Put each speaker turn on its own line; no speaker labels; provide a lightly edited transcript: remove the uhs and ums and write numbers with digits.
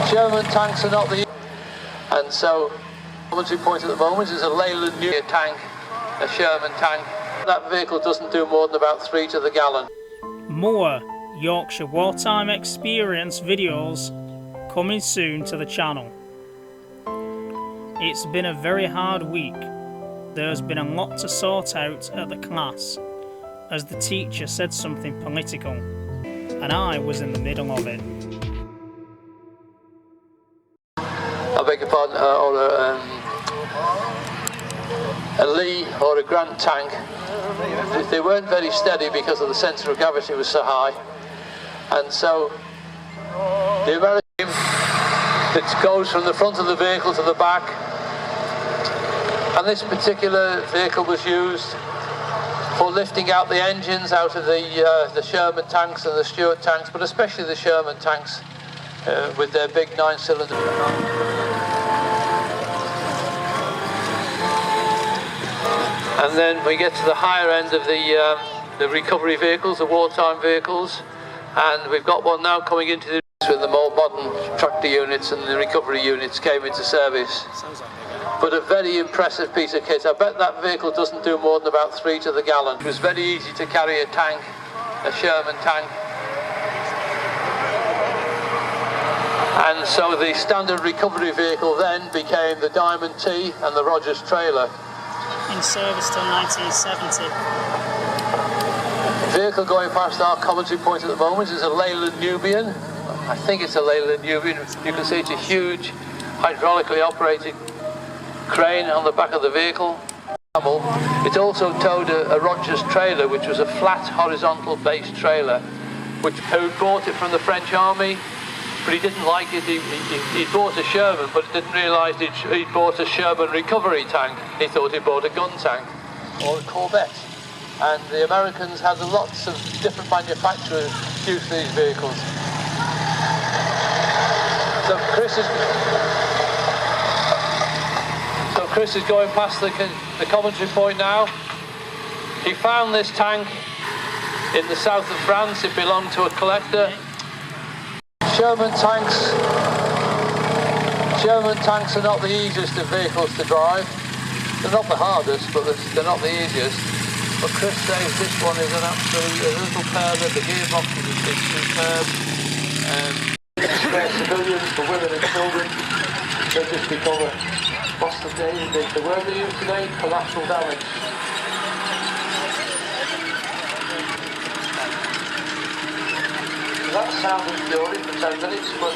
Sherman tanks are not the... And so, commentary point at the moment is a Leyland New tank, a Sherman tank. That vehicle doesn't do more than about 3 to the gallon.
More Yorkshire War Time Experience videos coming soon to the channel. It's been a very hard week. There has been a lot to sort out at the class, as the teacher said something political, and I was in the middle of it.
I beg your pardon, a Lee or a Grant tank. They weren't very steady because of the centre of gravity was so high, and so the American that goes from the front of the vehicle to the back, and this particular vehicle was used for lifting out the engines out of the Sherman tanks and the Stuart tanks, but especially the Sherman tanks with their big 9-cylinder. And then we get to the higher end of the recovery vehicles, the wartime vehicles, and we've got one now coming into the when the more modern tractor units and the recovery units came into service. But a very impressive piece of kit. I bet that vehicle doesn't do more than about 3 to the gallon. It was very easy to carry a tank, a Sherman tank. And so the standard recovery vehicle then became the Diamond T and the Rogers trailer.
In service till 1970.
The vehicle going past our commentary point at the moment is a Leyland Nubian. I think it's a Leyland Nubian. You can see it's a huge hydraulically operated crane on the back of the vehicle. It also towed a Rogers trailer, which was a flat horizontal base trailer, who bought it from the French army, but he didn't like it. He bought a Sherman, but didn't realise he'd bought a Sherman recovery tank. He thought he bought a gun tank or a Corvette. And the Americans had lots of different manufacturers use these vehicles. So Chris is going past the commentary point now. He found this tank in the south of France. It belonged to a collector. Sherman tanks are not the easiest of vehicles to drive. They're not the hardest, but they're not the easiest. But Chris says this one is an absolute little pervert. The gearbox is superb. Spare civilians, for women and children. They just become what's the word they use today? Collateral damage. That sounded fury for 10 minutes, but